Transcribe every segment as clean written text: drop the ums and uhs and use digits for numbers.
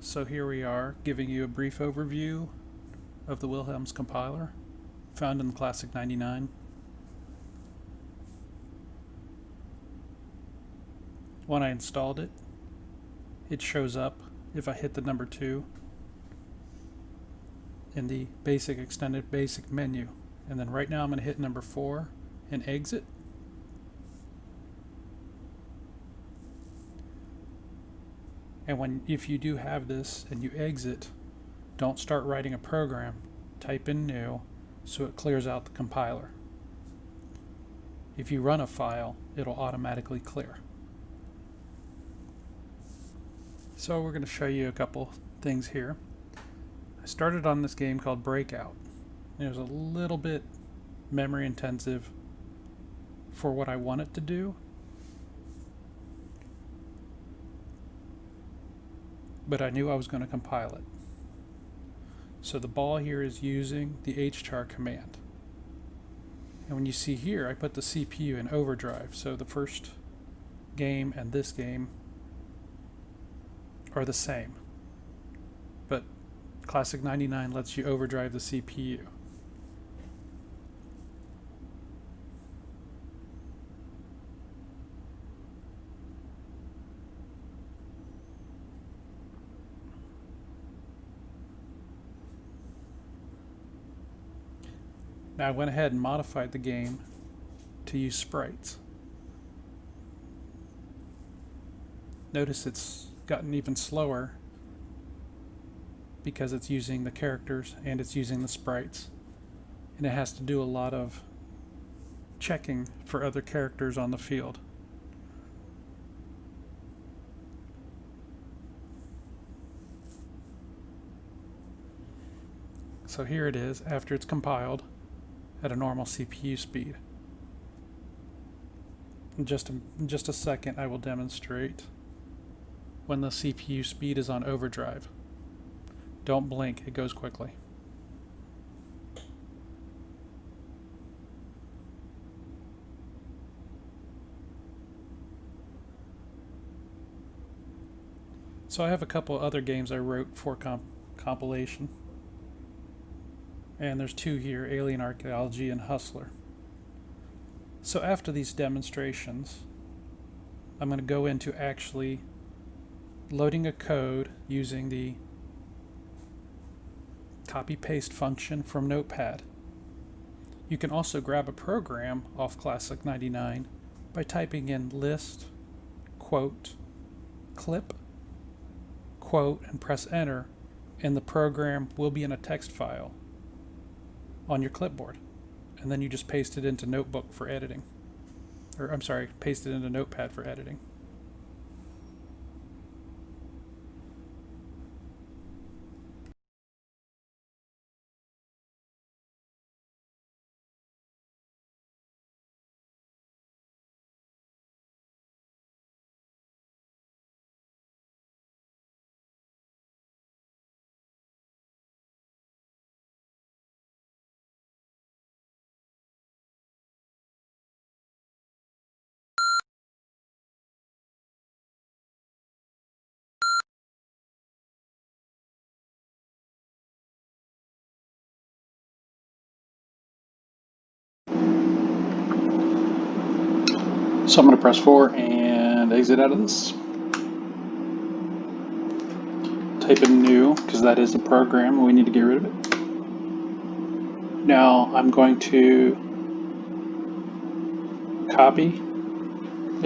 So here we are, giving you a brief overview of the Wilhelm's compiler, found in the Classic99. When I installed it, it shows up if I hit the number 2 in the basic extended basic menu. And then right now I'm going to hit number 4 and exit. And if you do have this and you exit, don't start writing a program. Type in new so it clears out the compiler. If you run a file, it'll automatically clear. So we're going to show you a couple things here. I started on this game called Breakout. It was a little bit memory intensive for what I want it to do, but I knew I was going to compile it. So the ball here is using the hchar command. And when you see here, I put the CPU in overdrive, so the first game and this game are the same. But Classic99 lets you overdrive the CPU. Now I went ahead and modified the game to use sprites. Notice it's gotten even slower because it's using the characters and it's using the sprites. And it has to do a lot of checking for other characters on the field. So here it is after it's compiled at a normal CPU speed. In just a second I will demonstrate when the CPU speed is on overdrive. Don't blink, it goes quickly. So I have a couple other games I wrote for compilation. And there's 2 here, Alien Archaeology and Hustler. So after these demonstrations, I'm going to go into actually loading a code using the copy-paste function from Notepad. You can also grab a program off Classic99 by typing in list, quote, clip, quote, and press enter, and the program will be in a text file on your clipboard, and then you just paste it into Notebook for editing, or I'm sorry, paste it into Notepad for editing. So I'm going to press 4 and exit out of this. Type in new, because that is the program and we need to get rid of it. Now I'm going to copy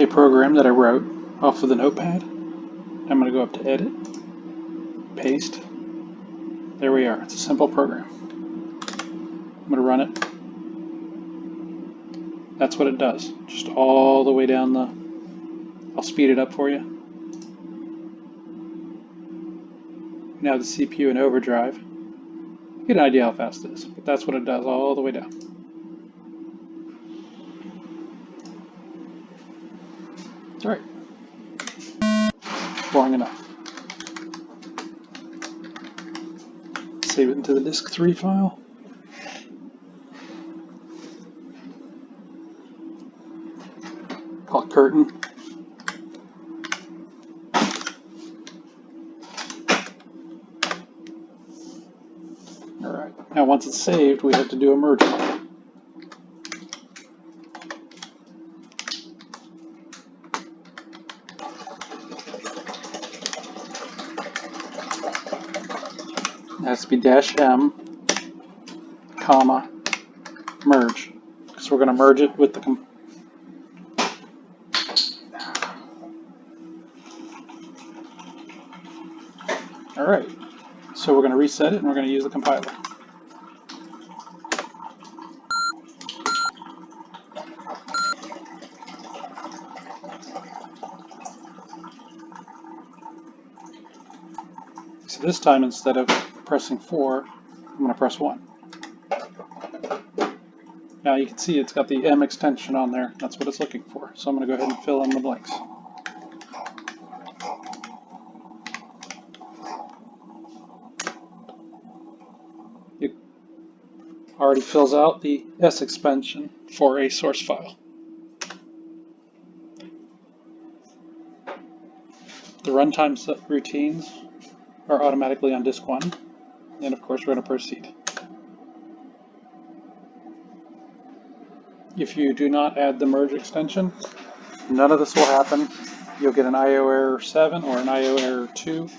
a program that I wrote off of the Notepad. I'm going to go up to edit, paste. There we are. It's a simple program. I'm going to run it. That's what it does. Just all the way down the... I'll speed it up for you. Now the CPU in overdrive. Get an idea how fast it is, but that's what it does all the way down. Alright. Boring enough. Save it into the disk 3 file. Call it curtain. Alright, now once it's saved, we have to do a merge file. It has to be -m, comma, merge. Because we're going to merge it with the Alright, so we're going to reset it and we're going to use the compiler. So this time, instead of pressing 4, I'm going to press 1. Now you can see it's got the M extension on there. That's what it's looking for. So I'm going to go ahead and fill in the blanks. It already fills out the S extension for a source file. The runtime routines are automatically on disk 1. And of course we're going to proceed. If you do not add the merge extension, none of this will happen. You'll get an IO error 7 or an IO error 2.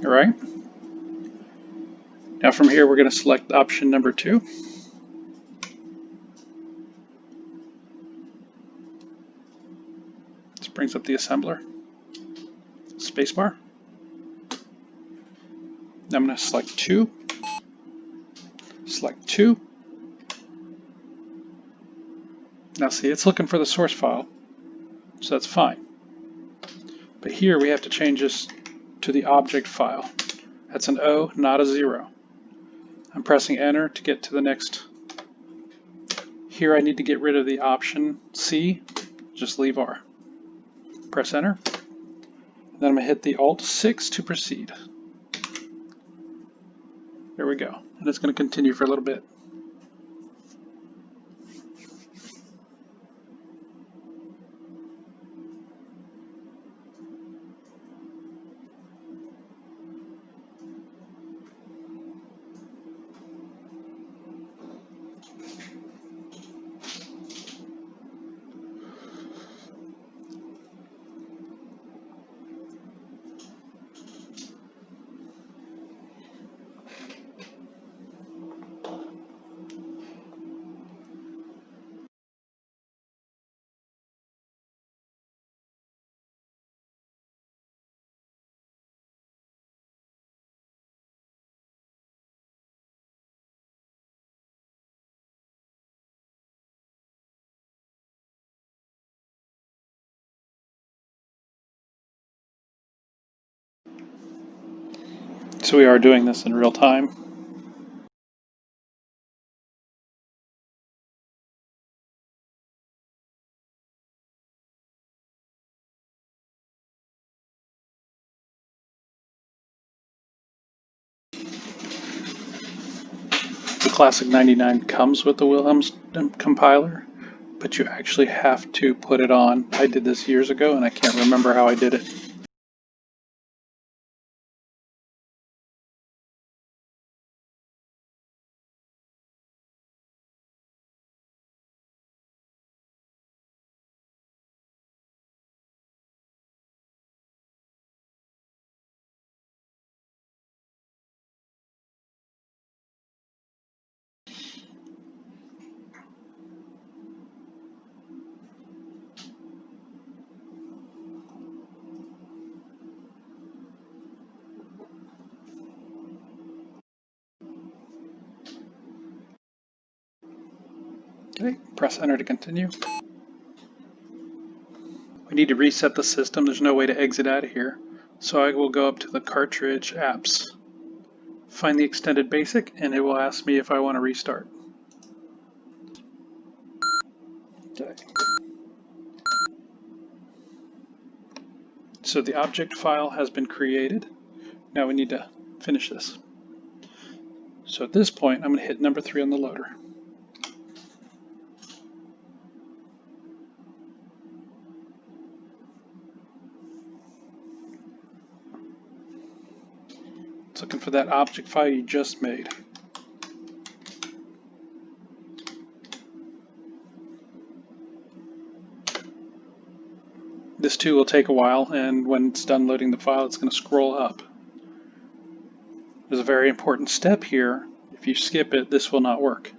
All right. Now from here, we're going to select option number 2. This brings up the assembler. Spacebar. Now I'm going to select 2. Select 2. Now see, it's looking for the source file, so that's fine. But here we have to change this to the object file. That's an O, not a 0. I'm pressing enter to get to the next. Here I need to get rid of the option C, just leave R. Press enter. Then I'm going to hit the Alt 6 to proceed. There we go. And it's going to continue for a little bit. So we are doing this in real time. The Classic99 comes with the Wilhelm compiler, but you actually have to put it on. I did this years ago and I can't remember how I did it. Okay, press enter to continue. We need to reset the system. There's no way to exit out of here. So I will go up to the cartridge apps, find the extended basic, and it will ask me if I want to restart. Okay. So the object file has been created. Now we need to finish this. So at this point, I'm going to hit number 3 on the loader. It's looking for that object file you just made. This too will take a while, and when it's done loading the file, it's going to scroll up. There's a very important step here. If you skip it, this will not work.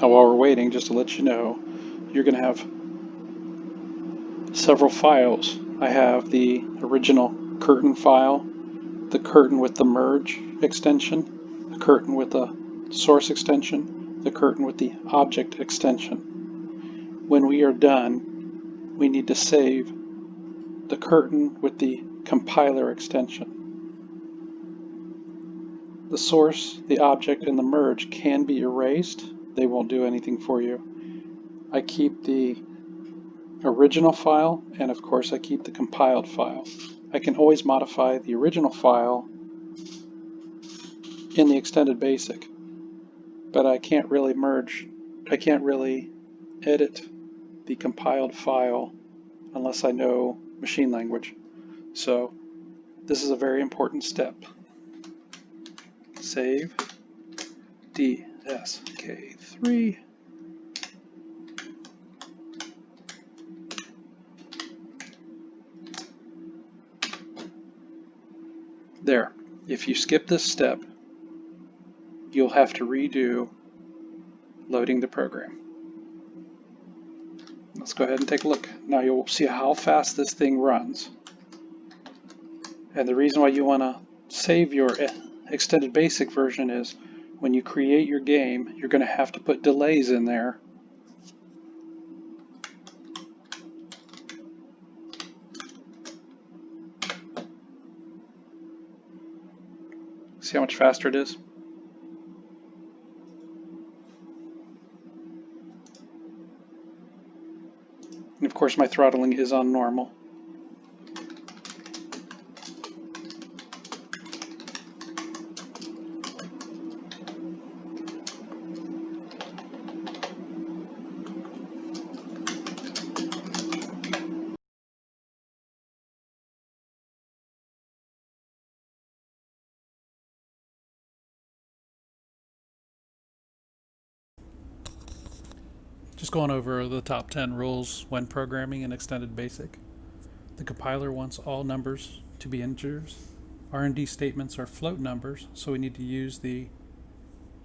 Now while we're waiting, just to let you know, you're going to have several files. I have the original curtain file, the curtain with the merge extension, the curtain with the source extension, the curtain with the object extension. When we are done, we need to save the curtain with the compiler extension. The source, the object, and the merge can be erased. They won't do anything for you. I keep the original file, and of course I keep the compiled file. I can always modify the original file in the extended basic, but I can't really edit the compiled file unless I know machine language. So this is a very important step. Save DSK3. There. If you skip this step, you'll have to redo loading the program. Let's go ahead and take a look. Now you'll see how fast this thing runs. And the reason why you want to save your extended basic version is when you create your game, you're going to have to put delays in there. See how much faster it is? And of course my throttling is on normal. Just going over the top 10 rules when programming in Extended Basic. The compiler wants all numbers to be integers. R&D statements are float numbers, so we need to use the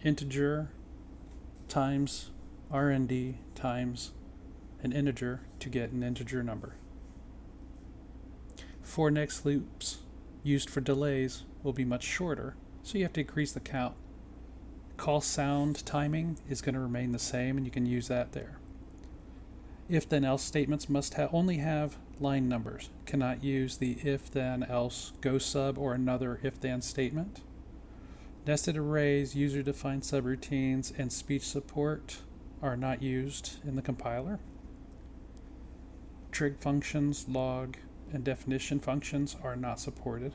integer times R&D times an integer to get an integer number. For next loops used for delays will be much shorter, so you have to increase the count. Call sound timing is going to remain the same, and you can use that there. If then else statements must only have line numbers. Cannot use the if then else go sub or another if then statement. Nested arrays, user defined subroutines, and speech support are not used in the compiler. Trig functions, log, and definition functions are not supported.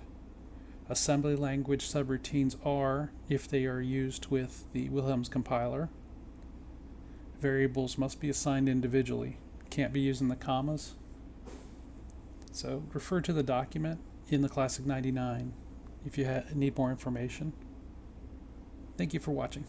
Assembly language subroutines are if they are used with the Wilhelm's compiler. Variables must be assigned individually. Can't be using the commas. So refer to the document in the Classic 99 if you need more information. Thank you for watching.